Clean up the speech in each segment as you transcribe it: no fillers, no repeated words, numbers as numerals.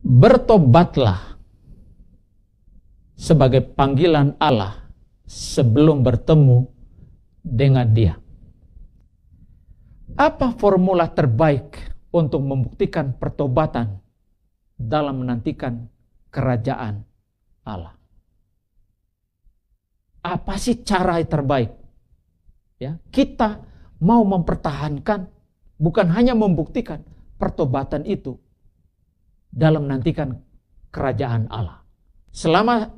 Bertobatlah sebagai panggilan Allah sebelum bertemu dengan Dia. Apa formula terbaik untuk membuktikan pertobatan dalam menantikan kerajaan Allah? Apa sih cara yang terbaik? Ya, kita mau mempertahankan, bukan hanya membuktikan pertobatan itu dalam menantikan kerajaan Allah. Selama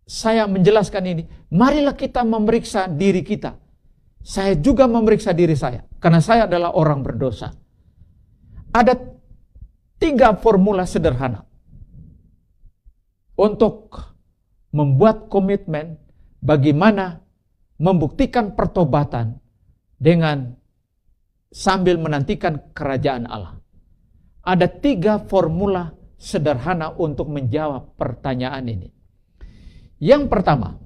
saya menjelaskan ini, marilah kita memeriksa diri kita. Saya juga memeriksa diri saya, karena saya adalah orang berdosa. Ada 3 formula sederhana untuk membuat komitmen bagaimana membuktikan pertobatan dengan sambil menantikan kerajaan Allah. Ada 3 formula sederhana untuk menjawab pertanyaan ini. Yang pertama,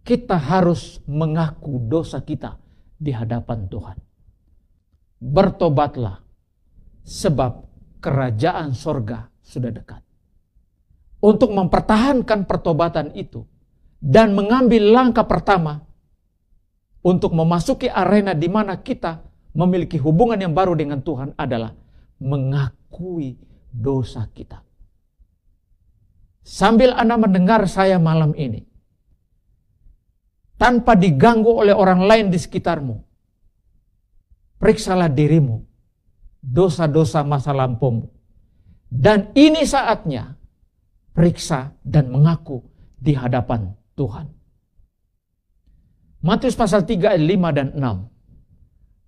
kita harus mengaku dosa kita di hadapan Tuhan. Bertobatlah, sebab kerajaan sorga sudah dekat. Untuk mempertahankan pertobatan itu dan mengambil langkah pertama untuk memasuki arena di mana kita memiliki hubungan yang baru dengan Tuhan adalah mengakui dosa kita. Sambil Anda mendengar saya malam ini, tanpa diganggu oleh orang lain di sekitarmu, periksalah dirimu, dosa-dosa masa lampaumu. Dan ini saatnya periksa dan mengaku di hadapan Tuhan. Matius pasal 3 ayat 5 dan 6.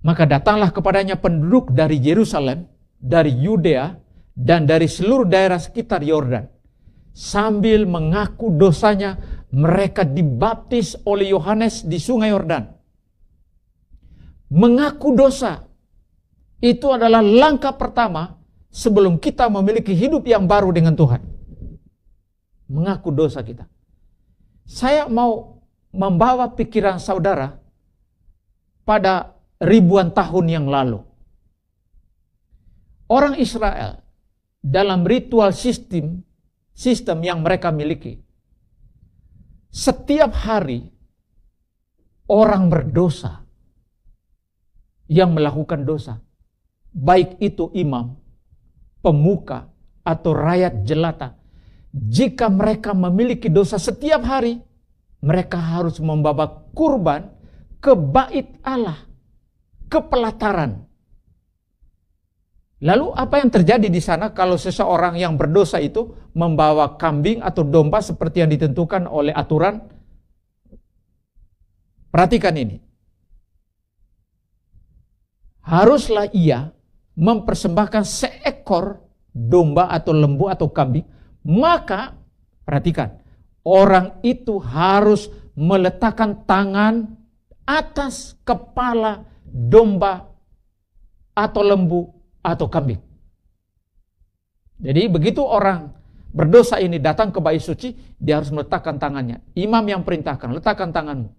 Maka datanglah kepadanya penduduk dari Yerusalem, dari Yudea, dan dari seluruh daerah sekitar Yordan. Sambil mengaku dosanya, mereka dibaptis oleh Yohanes di sungai Yordan. Mengaku dosa, itu adalah langkah pertama sebelum kita memiliki hidup yang baru dengan Tuhan. Mengaku dosa kita. Saya mau membawa pikiran saudara pada ribuan tahun yang lalu. Orang Israel dalam ritual sistem yang mereka miliki, setiap hari orang berdosa yang melakukan dosa, baik itu imam, pemuka, atau rakyat jelata, jika mereka memiliki dosa setiap hari, mereka harus membawa kurban ke bait Allah, ke pelataran. Lalu apa yang terjadi di sana kalau seseorang yang berdosa itu membawa kambing atau domba seperti yang ditentukan oleh aturan? Perhatikan ini. Haruslah ia mempersembahkan seekor domba atau lembu atau kambing. Maka, perhatikan, orang itu harus meletakkan tangan atas kepala domba atau lembu atau kambing. Jadi begitu orang berdosa ini datang ke bait suci, dia harus meletakkan tangannya. Imam yang perintahkan, letakkan tanganmu.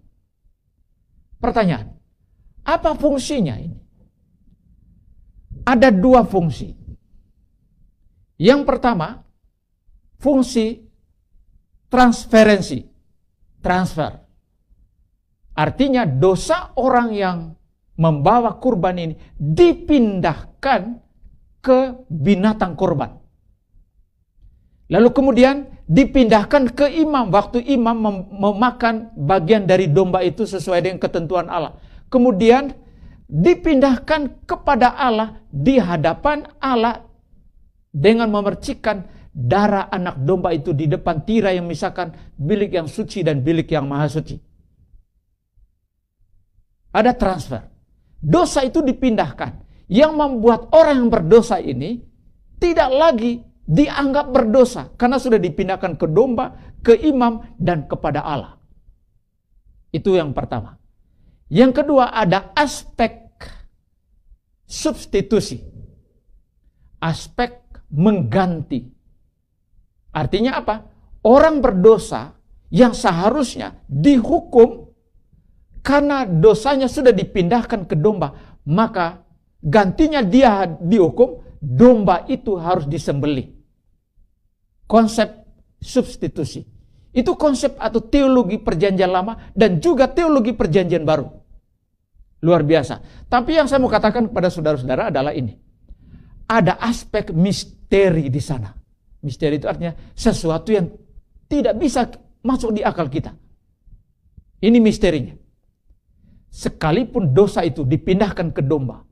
Pertanyaan, apa fungsinya ini? Ada 2 fungsi. Yang pertama, fungsi transferensi, transfer. Artinya dosa orang yang membawa kurban ini dipindahkan ke binatang kurban. Lalu kemudian dipindahkan ke imam waktu imam memakan bagian dari domba itu sesuai dengan ketentuan Allah. Kemudian dipindahkan kepada Allah di hadapan Allah dengan memercikkan darah anak domba itu di depan tirai yang memisahkan bilik yang suci dan bilik yang maha suci. Ada transfer. Dosa itu dipindahkan. Yang membuat orang yang berdosa ini tidak lagi dianggap berdosa karena sudah dipindahkan ke domba, ke imam, dan kepada Allah. Itu yang pertama. Yang kedua, ada aspek substitusi. Aspek mengganti. Artinya apa? Orang berdosa yang seharusnya dihukum karena dosanya sudah dipindahkan ke domba, maka gantinya dia dihukum, domba itu harus disembelih. Konsep substitusi. Itu konsep atau teologi perjanjian lama dan juga teologi perjanjian baru. Luar biasa. Tapi yang saya mau katakan kepada saudara-saudara adalah ini. Ada aspek misteri di sana. Misteri itu artinya sesuatu yang tidak bisa masuk di akal kita. Ini misterinya. Sekalipun dosa itu dipindahkan ke domba,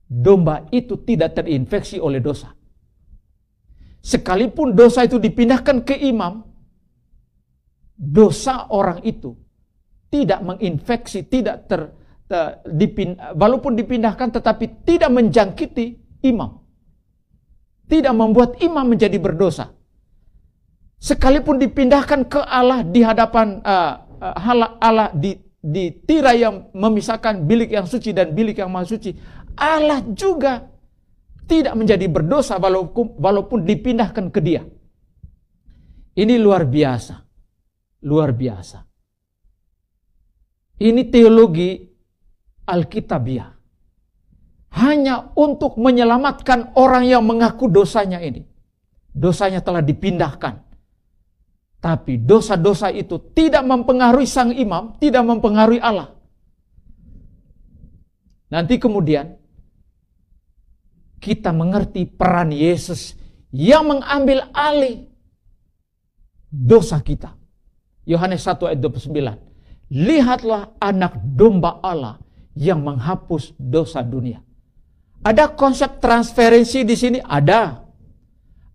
domba itu tidak terinfeksi oleh dosa. Sekalipun dosa itu dipindahkan ke imam, dosa orang itu tidak menginfeksi, walaupun dipindahkan tetapi tidak menjangkiti imam. Tidak membuat imam menjadi berdosa. Sekalipun dipindahkan ke Allah di hadapan Allah di tirai yang memisahkan bilik yang suci dan bilik yang maha suci, Allah juga tidak menjadi berdosa walaupun dipindahkan ke dia. Ini luar biasa. Luar biasa. Ini teologi Alkitabiah. Hanya untuk menyelamatkan orang yang mengaku dosanya ini. Dosanya telah dipindahkan. Tapi dosa-dosa itu tidak mempengaruhi sang imam, tidak mempengaruhi Allah. Nanti kemudian kita mengerti peran Yesus yang mengambil alih dosa kita. Yohanes 1 ayat 29. Lihatlah anak domba Allah yang menghapus dosa dunia. Ada konsep transferensi di sini? Ada.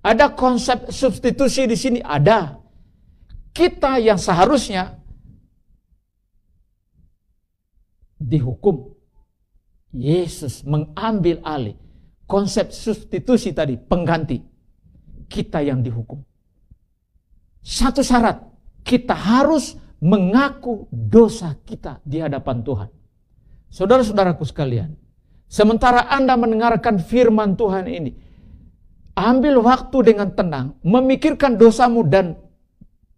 Ada konsep substitusi di sini? Ada. Kita yang seharusnya dihukum, Yesus mengambil alih konsep substitusi tadi, pengganti. Kita yang dihukum. Satu syarat, kita harus mengaku dosa kita di hadapan Tuhan. Saudara-saudaraku sekalian, sementara Anda mendengarkan firman Tuhan ini, ambil waktu dengan tenang, memikirkan dosamu dan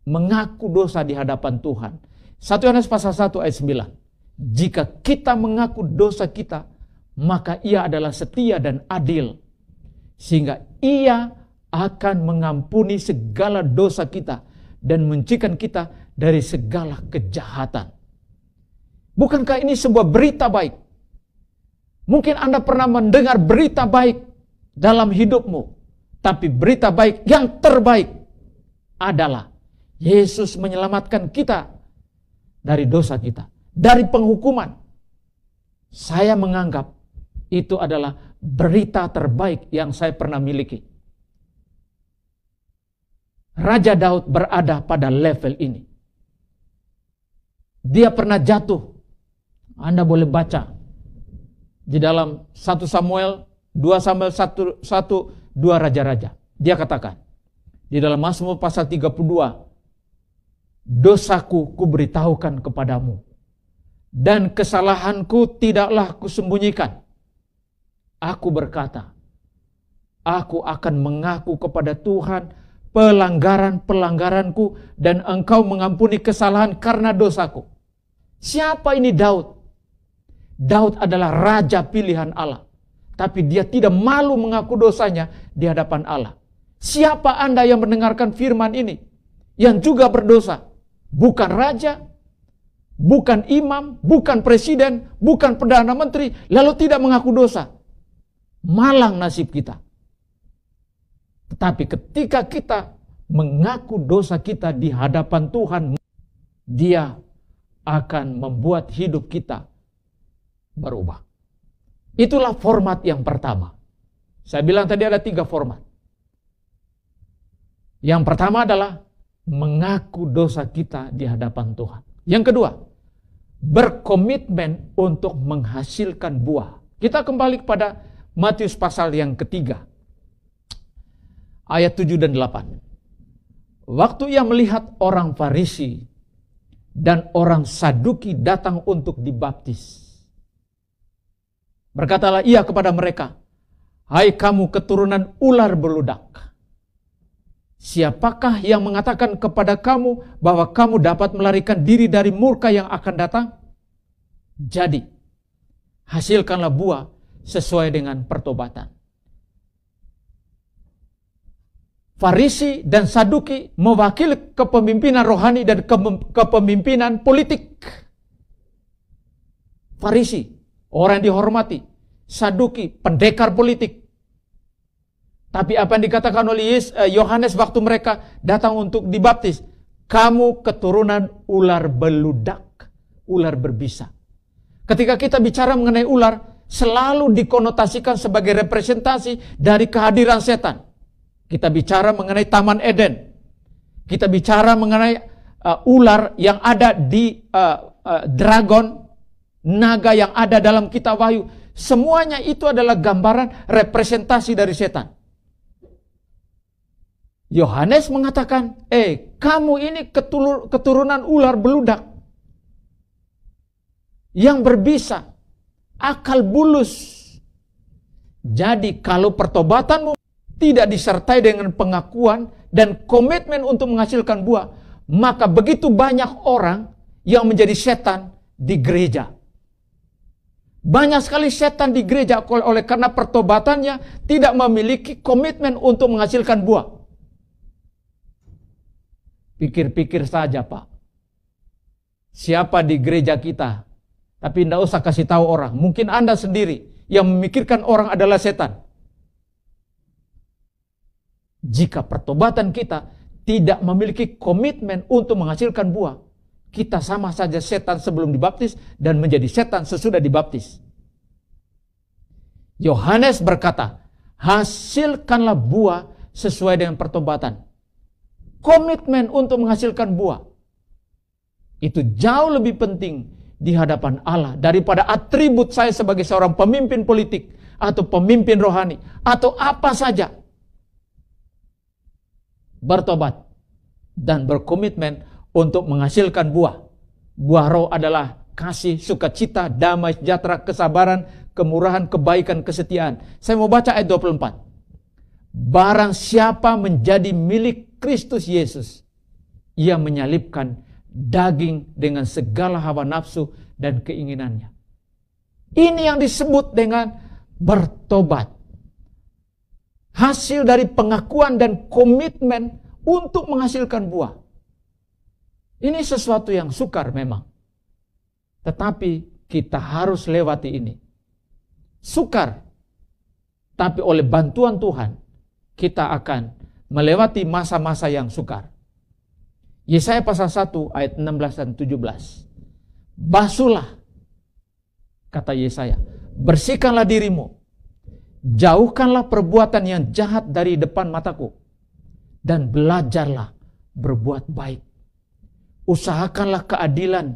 mengaku dosa di hadapan Tuhan. 1 Yohanes pasal 1 ayat 9. Jika kita mengaku dosa kita, maka Ia adalah setia dan adil, sehingga Ia akan mengampuni segala dosa kita dan menyucikan kita dari segala kejahatan. Bukankah ini sebuah berita baik? Mungkin Anda pernah mendengar berita baik dalam hidupmu, tapi berita baik yang terbaik adalah Yesus menyelamatkan kita dari dosa kita, dari penghukuman. Saya menganggap itu adalah berita terbaik yang saya pernah miliki. Raja Daud berada pada level ini. Dia pernah jatuh. Anda boleh baca di dalam 1 Samuel, 2 Samuel 1, 2 Raja-Raja. Dia katakan di dalam Mazmur pasal 32, dosaku kuberitahukan kepadamu, dan kesalahanku tidaklah kusembunyikan. Aku berkata, aku akan mengaku kepada Tuhan pelanggaran-pelanggaranku, dan Engkau mengampuni kesalahan karena dosaku. Siapa ini Daud? Daud adalah raja pilihan Allah, tapi dia tidak malu mengaku dosanya di hadapan Allah. Siapa Anda yang mendengarkan firman ini, yang juga berdosa? Bukan raja, bukan imam, bukan presiden, bukan perdana menteri, lalu tidak mengaku dosa. Malang nasib kita. Tetapi ketika kita mengaku dosa kita di hadapan Tuhan, Dia akan membuat hidup kita berubah. Itulah format yang pertama. Saya bilang tadi ada 3 format. Yang pertama adalah mengaku dosa kita di hadapan Tuhan. Yang kedua, berkomitmen untuk menghasilkan buah. Kita kembali kepada Matius pasal yang ketiga, ayat 7 dan 8. Waktu ia melihat orang Farisi dan orang Saduki datang untuk dibaptis, berkatalah ia kepada mereka, hai kamu keturunan ular beludak, siapakah yang mengatakan kepada kamu bahwa kamu dapat melarikan diri dari murka yang akan datang? Jadi, hasilkanlah buah sesuai dengan pertobatan. Farisi dan Saduki mewakili kepemimpinan rohani dan kepemimpinan politik. Farisi, orang yang dihormati. Saduki, pendekar politik. Tapi apa yang dikatakan oleh Yohanes waktu mereka datang untuk dibaptis? Kamu keturunan ular beludak, ular berbisa. Ketika kita bicara mengenai ular, selalu dikonotasikan sebagai representasi dari kehadiran setan. Kita bicara mengenai Taman Eden. Kita bicara mengenai ular yang ada di dragon, naga yang ada dalam kitab Wahyu. Semuanya itu adalah gambaran representasi dari setan. Yohanes mengatakan, kamu ini keturunan ular beludak yang berbisa, akal bulus. Jadi kalau pertobatanmu tidak disertai dengan pengakuan dan komitmen untuk menghasilkan buah, maka begitu banyak orang yang menjadi setan di gereja. Banyak sekali setan di gereja oleh karena pertobatannya tidak memiliki komitmen untuk menghasilkan buah. Pikir-pikir saja, Pak. Siapa di gereja kita? Tapi tidak usah kasih tahu orang. Mungkin Anda sendiri yang memikirkan orang adalah setan. Jika pertobatan kita tidak memiliki komitmen untuk menghasilkan buah, kita sama saja setan sebelum dibaptis dan menjadi setan sesudah dibaptis. Yohanes berkata, hasilkanlah buah sesuai dengan pertobatan. Komitmen untuk menghasilkan buah. Itu jauh lebih penting di hadapan Allah daripada atribut saya sebagai seorang pemimpin politik atau pemimpin rohani atau apa saja. Bertobat dan berkomitmen untuk menghasilkan buah. Buah roh adalah kasih, sukacita, damai, sejahtera, kesabaran, kemurahan, kebaikan, kesetiaan. Saya mau baca ayat 24. Barang siapa menjadi milik Kristus Yesus, ia menyalibkan daging dengan segala hawa nafsu dan keinginannya. Ini yang disebut dengan bertobat. Hasil dari pengakuan dan komitmen untuk menghasilkan buah. Ini sesuatu yang sukar memang. Tetapi kita harus lewati ini. Sukar. Tapi oleh bantuan Tuhan, kita akan melewati masa-masa yang sukar. Yesaya pasal 1 ayat 16 dan 17. Basuhlah, kata Yesaya, bersihkanlah dirimu. Jauhkanlah perbuatan yang jahat dari depan mataku, dan belajarlah berbuat baik. Usahakanlah keadilan,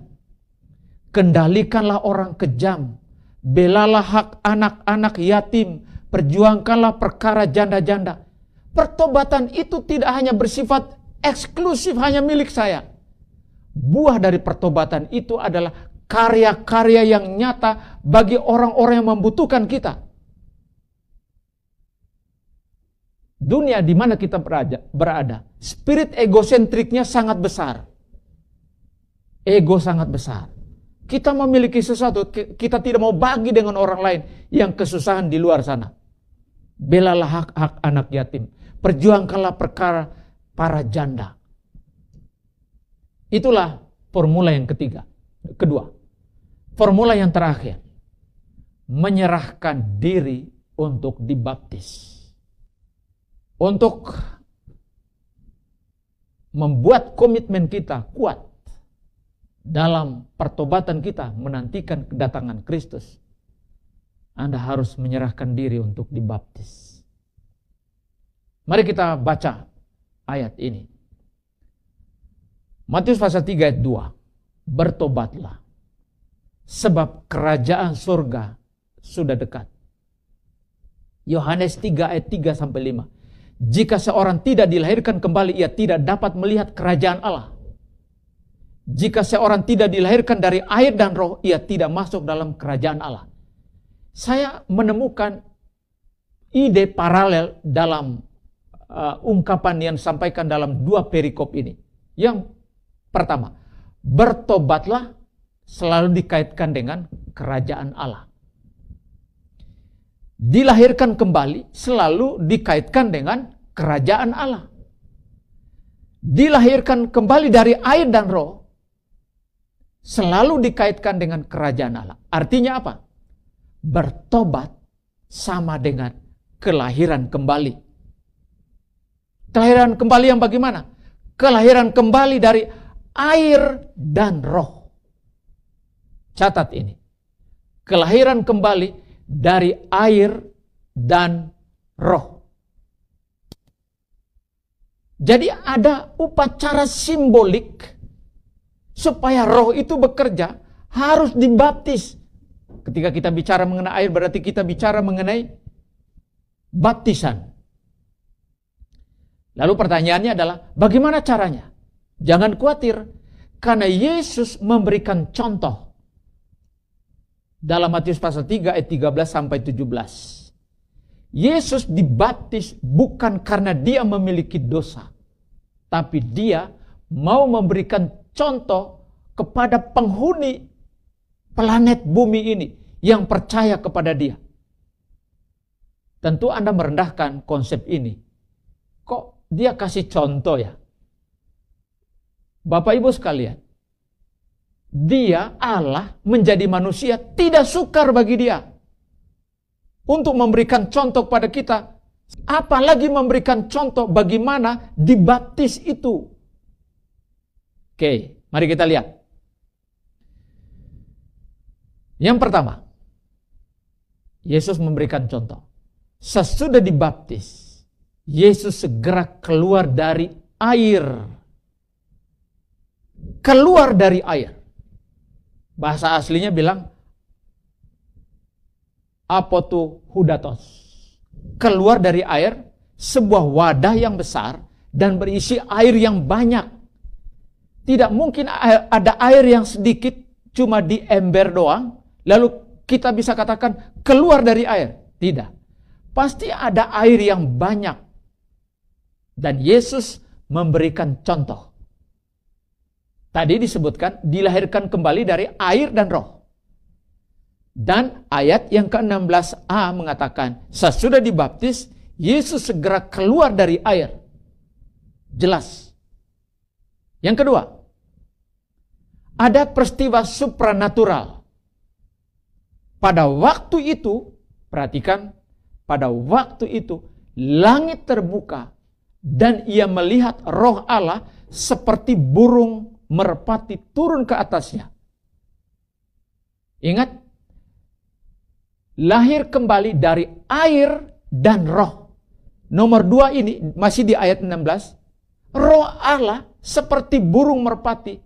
kendalikanlah orang kejam, belalah hak anak-anak yatim, perjuangkanlah perkara janda-janda. Pertobatan itu tidak hanya bersifat eksklusif hanya milik saya. Buah dari pertobatan itu adalah karya-karya yang nyata bagi orang-orang yang membutuhkan kita. Dunia di mana kita berada, spirit egosentriknya sangat besar. Ego sangat besar. Kita memiliki sesuatu, kita tidak mau bagi dengan orang lain yang kesusahan di luar sana. Belalah hak-hak anak yatim. Perjuangkanlah perkara para janda. Itulah formula yang kedua. Formula yang terakhir. Menyerahkan diri untuk dibaptis. Untuk membuat komitmen kita kuat dalam pertobatan kita menantikan kedatangan Kristus, Anda harus menyerahkan diri untuk dibaptis. Mari kita baca ayat ini. Matius pasal 3 ayat 2. Bertobatlah, sebab kerajaan surga sudah dekat. Yohanes 3 ayat 3 sampai 5. Jika seorang tidak dilahirkan kembali, ia tidak dapat melihat kerajaan Allah. Jika seorang tidak dilahirkan dari air dan roh, ia tidak masuk dalam kerajaan Allah. Saya menemukan ide paralel dalam ungkapan yang disampaikan dalam dua perikop ini. Yang pertama, bertobatlah selalu dikaitkan dengan kerajaan Allah. dilahirkan kembali selalu dikaitkan dengan kerajaan Allah. Dilahirkan kembali dari air dan roh selalu dikaitkan dengan kerajaan Allah. Artinya apa? Bertobat sama dengan kelahiran kembali. Kelahiran kembali yang bagaimana? Kelahiran kembali dari air dan roh. Catat ini. Kelahiran kembali dari air dan roh. Jadi ada upacara simbolik supaya roh itu bekerja, harus dibaptis. Ketika kita bicara mengenai air, berarti kita bicara mengenai baptisan. Lalu pertanyaannya adalah, bagaimana caranya? Jangan khawatir, karena Yesus memberikan contoh. Dalam Matius pasal 3 ayat 13 sampai 17. Yesus dibaptis bukan karena dia memiliki dosa, tapi dia mau memberikan contoh kepada penghuni planet bumi ini yang percaya kepada dia. Tentu Anda merendahkan konsep ini. Kok dia kasih contoh ya? Bapak Ibu sekalian, dia Allah menjadi manusia tidak sukar bagi dia untuk memberikan contoh pada kita, apalagi memberikan contoh bagaimana dibaptis itu. Oke, mari kita lihat. Yang pertama, Yesus memberikan contoh. Sesudah dibaptis, Yesus segera keluar dari air. Keluar dari air. Bahasa aslinya bilang apotuhudatos. Keluar dari air, sebuah wadah yang besar dan berisi air yang banyak. Tidak mungkin ada air yang sedikit cuma di ember doang, lalu kita bisa katakan keluar dari air. Tidak. Pasti ada air yang banyak. Dan Yesus memberikan contoh. Tadi disebutkan dilahirkan kembali dari air dan roh. Dan ayat yang ke-16a mengatakan, sesudah dibaptis, Yesus segera keluar dari air. Jelas. Yang kedua, ada peristiwa supranatural. Pada waktu itu, perhatikan, pada waktu itu, langit terbuka, dan ia melihat roh Allah seperti burung merpati turun ke atasnya. Ingat, lahir kembali dari air dan roh. Nomor 2 ini masih di ayat 16. Roh Allah seperti burung merpati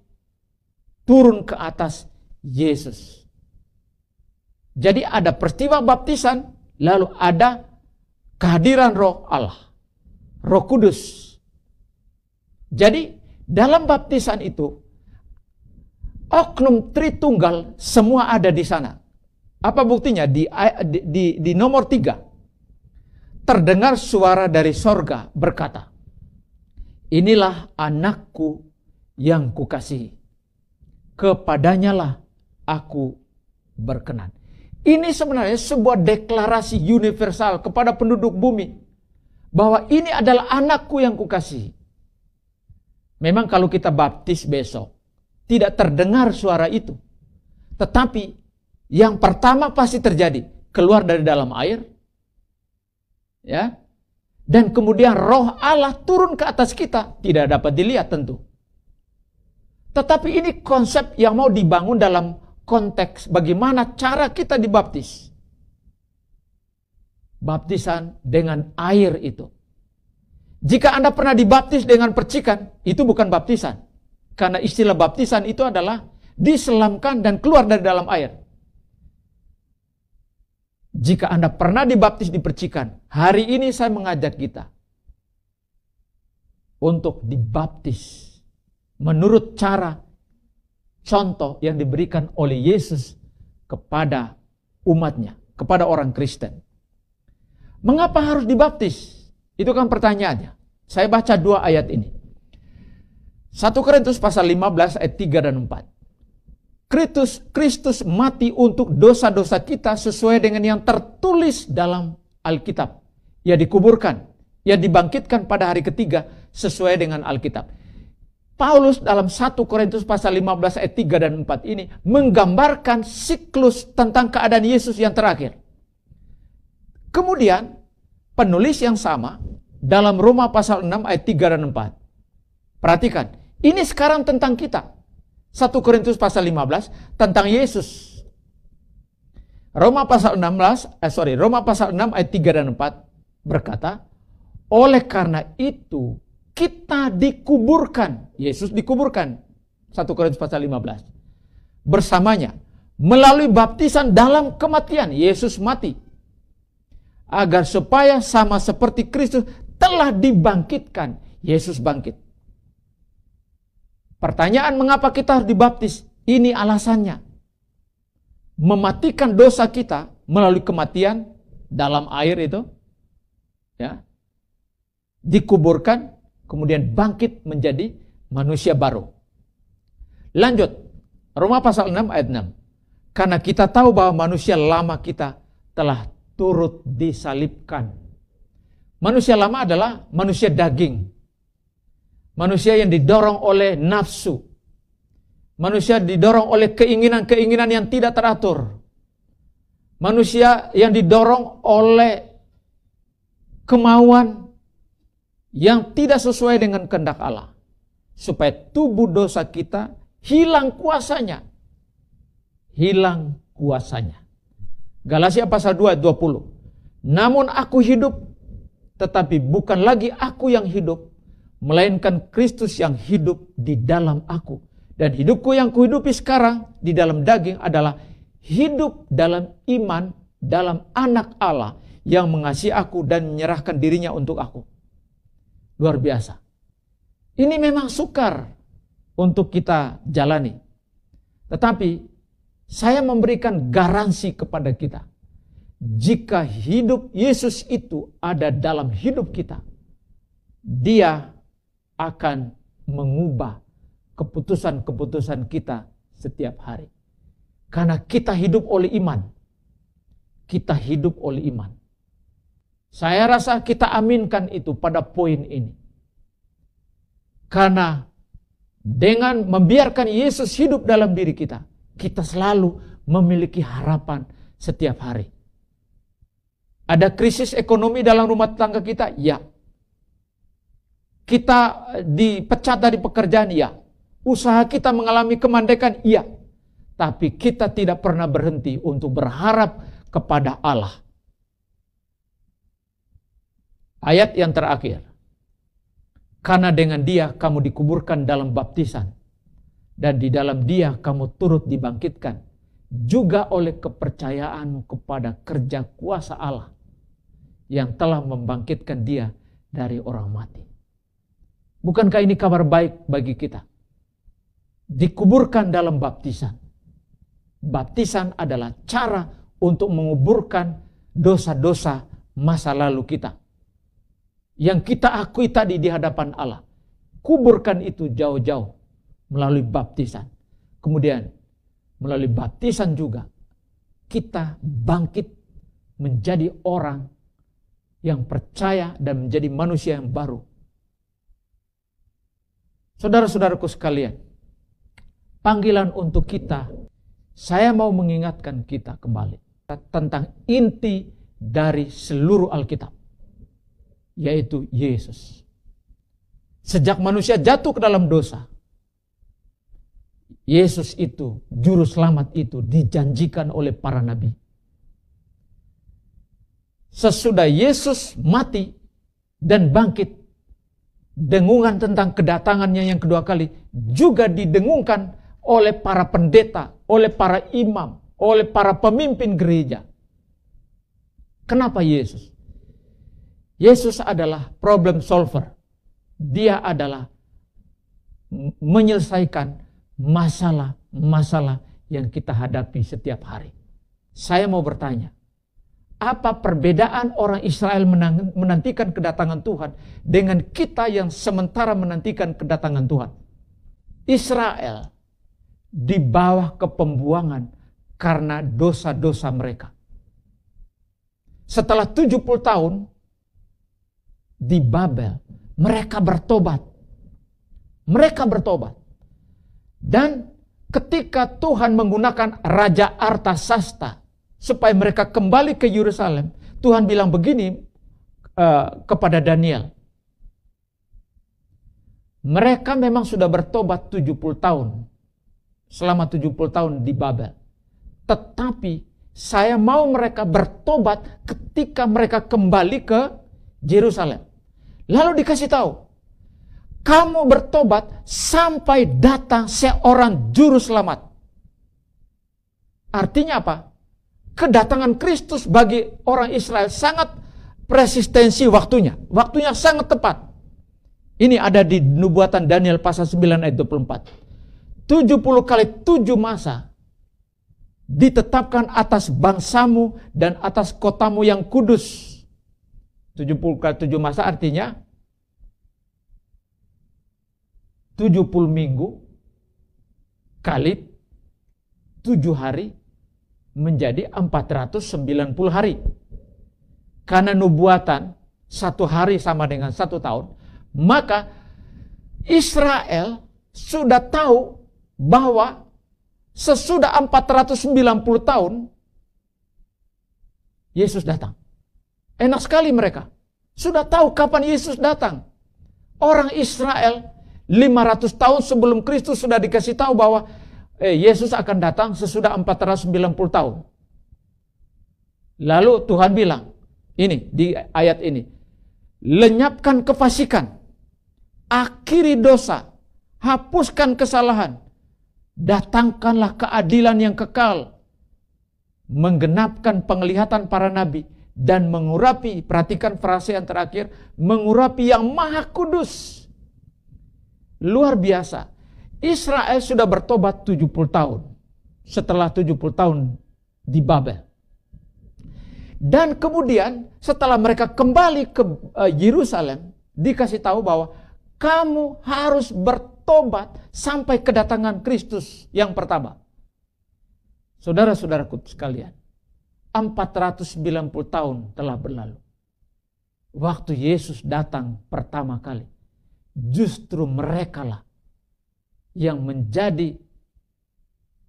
turun ke atas Yesus. Jadi ada peristiwa baptisan, lalu ada kehadiran roh Allah, Roh Kudus. Jadi dalam baptisan itu, oknum Tritunggal semua ada di sana. Apa buktinya? Di nomor 3. Terdengar suara dari sorga berkata, inilah anakku yang kukasihi. Kepadanyalah aku berkenan. Ini sebenarnya sebuah deklarasi universal kepada penduduk bumi. Bahwa ini adalah anakku yang kukasihi. Memang kalau kita baptis besok, tidak terdengar suara itu. Tetapi yang pertama pasti terjadi, keluar dari dalam air, ya, dan kemudian roh Allah turun ke atas kita, tidak dapat dilihat tentu. Tetapi ini konsep yang mau dibangun dalam konteks bagaimana cara kita dibaptis. Baptisan dengan air itu. Jika Anda pernah dibaptis dengan percikan, itu bukan baptisan. Karena istilah baptisan itu adalah diselamkan dan keluar dari dalam air. Jika Anda pernah dibaptis di percikan, hari ini saya mengajak kita untuk dibaptis menurut cara contoh yang diberikan oleh Yesus kepada umatnya, kepada orang Kristen. Mengapa harus dibaptis? Itu kan pertanyaannya. Saya baca 2 ayat ini. 1 Korintus pasal 15 ayat 3 dan 4. Kristus mati untuk dosa-dosa kita sesuai dengan yang tertulis dalam Alkitab. Ia dikuburkan, ia dibangkitkan pada hari ketiga sesuai dengan Alkitab. Paulus dalam 1 Korintus pasal 15 ayat 3 dan 4 ini menggambarkan siklus tentang keadaan Yesus yang terakhir. Kemudian penulis yang sama dalam Roma pasal 6 ayat 3 dan 4. Perhatikan, ini sekarang tentang kita. 1 Korintus pasal 15 tentang Yesus. Roma pasal 6 ayat 3 dan 4 berkata, oleh karena itu kita dikuburkan. Yesus dikuburkan. 1 Korintus pasal 15. Bersamanya melalui baptisan dalam kematian. Yesus mati. Agar supaya sama seperti Kristus telah dibangkitkan. Yesus bangkit. Pertanyaan mengapa kita harus dibaptis? Ini alasannya. Mematikan dosa kita melalui kematian dalam air itu. Ya. Dikuburkan, kemudian bangkit menjadi manusia baru. Lanjut. Roma pasal 6 ayat 6. Karena kita tahu bahwa manusia lama kita telah turut disalibkan. Manusia lama adalah manusia daging. Manusia yang didorong oleh nafsu. Manusia didorong oleh keinginan-keinginan yang tidak teratur. Manusia yang didorong oleh kemauan yang tidak sesuai dengan kehendak Allah. Supaya tubuh dosa kita hilang kuasanya. Hilang kuasanya. Galatia pasal 2 ayat 20. Namun aku hidup, tetapi bukan lagi aku yang hidup, melainkan Kristus yang hidup di dalam aku. Dan hidupku yang kuhidupi sekarang di dalam daging adalah hidup dalam iman, dalam anak Allah yang mengasihi aku dan menyerahkan dirinya untuk aku. Luar biasa. Ini memang sukar untuk kita jalani. Tetapi saya memberikan garansi kepada kita. Jika hidup Yesus itu ada dalam hidup kita, Dia akan mengubah keputusan-keputusan kita setiap hari. Karena kita hidup oleh iman. Kita hidup oleh iman. Saya rasa kita aminkan itu pada poin ini. Karena dengan membiarkan Yesus hidup dalam diri kita, kita selalu memiliki harapan setiap hari. Ada krisis ekonomi dalam rumah tangga kita? Ya. Kita dipecat dari pekerjaan? Ya. Usaha kita mengalami kemandekan? Ya. Tapi kita tidak pernah berhenti untuk berharap kepada Allah. Ayat yang terakhir. Karena dengan Dia kamu dikuburkan dalam baptisan. Dan di dalam Dia kamu turut dibangkitkan. Juga oleh kepercayaanmu kepada kerja kuasa Allah. Yang telah membangkitkan Dia dari orang mati. Bukankah ini kabar baik bagi kita? Dikuburkan dalam baptisan. Baptisan adalah cara untuk menguburkan dosa-dosa masa lalu kita. Yang kita akui tadi di hadapan Allah. Kuburkan itu jauh-jauh melalui baptisan. Kemudian melalui baptisan juga kita bangkit menjadi orang yang percaya dan menjadi manusia yang baru. Saudara-saudaraku sekalian, panggilan untuk kita, saya mau mengingatkan kita kembali tentang inti dari seluruh Alkitab, yaitu Yesus. Sejak manusia jatuh ke dalam dosa, Yesus itu, juru selamat itu dijanjikan oleh para nabi. Sesudah Yesus mati dan bangkit, dengungan tentang kedatangannya yang kedua kali juga didengungkan oleh para pendeta, oleh para imam, oleh para pemimpin gereja. Kenapa Yesus? Yesus adalah problem solver. Dia adalah menyelesaikan masalah-masalah yang kita hadapi setiap hari. Saya mau bertanya, apa perbedaan orang Israel menantikan kedatangan Tuhan dengan kita yang sementara menantikan kedatangan Tuhan? Israel di bawah kepembuangan karena dosa-dosa mereka. Setelah 70 tahun di Babel, mereka bertobat. Mereka bertobat. Dan ketika Tuhan menggunakan Raja Artasasta supaya mereka kembali ke Yerusalem, Tuhan bilang begini kepada Daniel. Mereka memang sudah bertobat 70 tahun. Selama 70 tahun di Babel. Tetapi saya mau mereka bertobat ketika mereka kembali ke Yerusalem. Lalu dikasih tahu, kamu bertobat sampai datang seorang juru selamat. Artinya apa? Kedatangan Kristus bagi orang Israel sangat persistensi waktunya. Waktunya sangat tepat. Ini ada di Nubuatan Daniel pasal 9 ayat 24. 70 kali 7 masa ditetapkan atas bangsamu dan atas kotamu yang kudus. 70 kali 7 masa artinya 70 minggu kali 7 hari menjadi 490 hari. Karena nubuatan 1 hari sama dengan 1 tahun, maka Israel sudah tahu bahwa sesudah 490 tahun Yesus datang. Enak sekali mereka. Sudah tahu kapan Yesus datang. Orang Israel 500 tahun sebelum Kristus sudah dikasih tahu bahwa Yesus akan datang sesudah 490 tahun. Lalu Tuhan bilang, ini di ayat ini, lenyapkan kefasikan, akhiri dosa, hapuskan kesalahan, datangkanlah keadilan yang kekal, menggenapkan penglihatan para nabi, dan mengurapi, perhatikan frase yang terakhir, mengurapi yang maha kudus. Luar biasa. Israel sudah bertobat 70 tahun. Setelah 70 tahun di Babel. Dan kemudian setelah mereka kembali ke Yerusalem, dikasih tahu bahwa kamu harus bertobat sampai kedatangan Kristus yang pertama. Saudara-saudaraku sekalian, 490 tahun telah berlalu. Waktu Yesus datang pertama kali, justru merekalah yang menjadi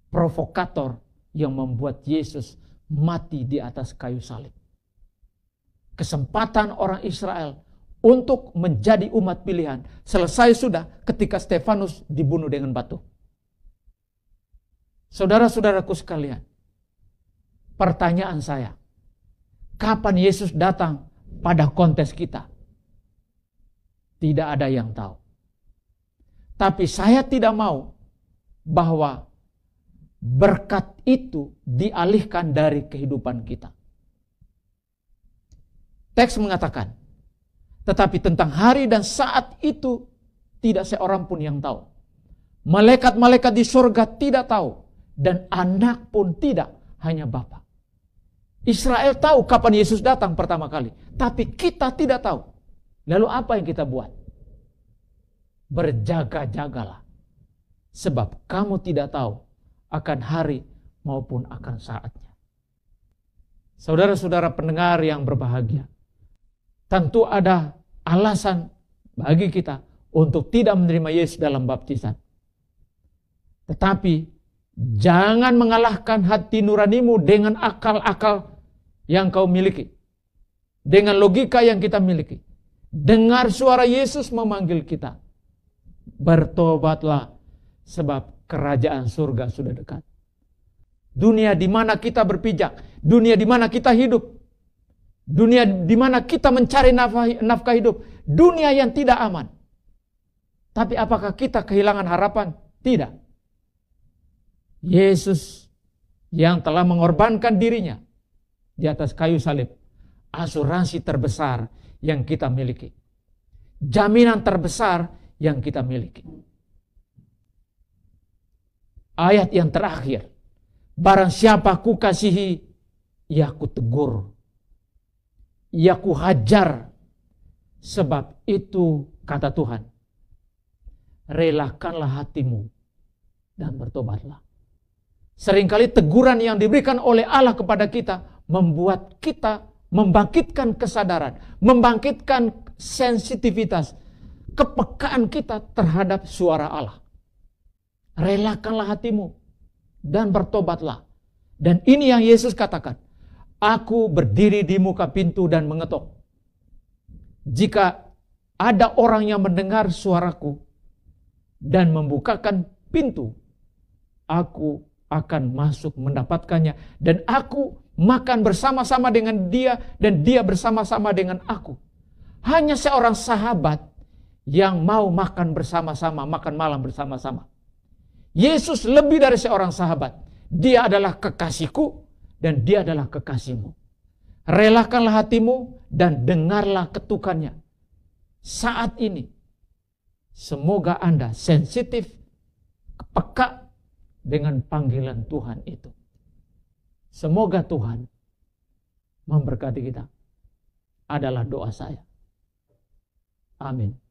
provokator yang membuat Yesus mati di atas kayu salib. Kesempatan orang Israel untuk menjadi umat pilihan selesai sudah ketika Stefanus dibunuh dengan batu. Saudara-saudaraku sekalian, pertanyaan saya, kapan Yesus datang pada konteks kita? Tidak ada yang tahu. Tapi saya tidak mau bahwa berkat itu dialihkan dari kehidupan kita. Teks mengatakan, tetapi tentang hari dan saat itu tidak seorang pun yang tahu. Malaikat-malaikat di surga tidak tahu, dan anak pun tidak, hanya Bapa. Israel tahu kapan Yesus datang pertama kali, tapi kita tidak tahu. Lalu apa yang kita buat? Berjaga-jagalah, sebab kamu tidak tahu akan hari maupun akan saatnya. Saudara-saudara pendengar yang berbahagia, tentu ada alasan bagi kita untuk tidak menerima Yesus dalam baptisan. Tetapi jangan mengalahkan hati nuranimu dengan akal-akal yang kau miliki, dengan logika yang kita miliki. Dengar suara Yesus memanggil kita. Bertobatlah, sebab kerajaan surga sudah dekat. Dunia di mana kita berpijak, dunia di mana kita hidup, dunia di mana kita mencari nafkah hidup, dunia yang tidak aman. Tapi apakah kita kehilangan harapan? Tidak. Yesus yang telah mengorbankan dirinya di atas kayu salib, asuransi terbesar yang kita miliki, jaminan terbesar yang kita miliki. Ayat yang terakhir, barang siapa ku kasihi, ya ku tegur, ya ku hajar. Sebab itu kata Tuhan, relakanlah hatimu dan bertobatlah. Seringkali teguran yang diberikan oleh Allah kepada kita membuat kita membangkitkan kesadaran, membangkitkan sensitivitas, kepekaan kita terhadap suara Allah. Relakanlah hatimu dan bertobatlah. Dan ini yang Yesus katakan, aku berdiri di muka pintu dan mengetok. Jika ada orang yang mendengar suaraku dan membukakan pintu, aku akan masuk mendapatkannya, dan aku makan bersama-sama dengan dia, dan dia bersama-sama dengan aku. Hanya seorang sahabat yang mau makan bersama-sama, makan malam bersama-sama. Yesus lebih dari seorang sahabat. Dia adalah kekasihku dan dia adalah kekasihmu. Relakanlah hatimu dan dengarlah ketukannya. Saat ini, semoga Anda sensitif, peka dengan panggilan Tuhan itu. Semoga Tuhan memberkati kita. Adalah doa saya. Amin.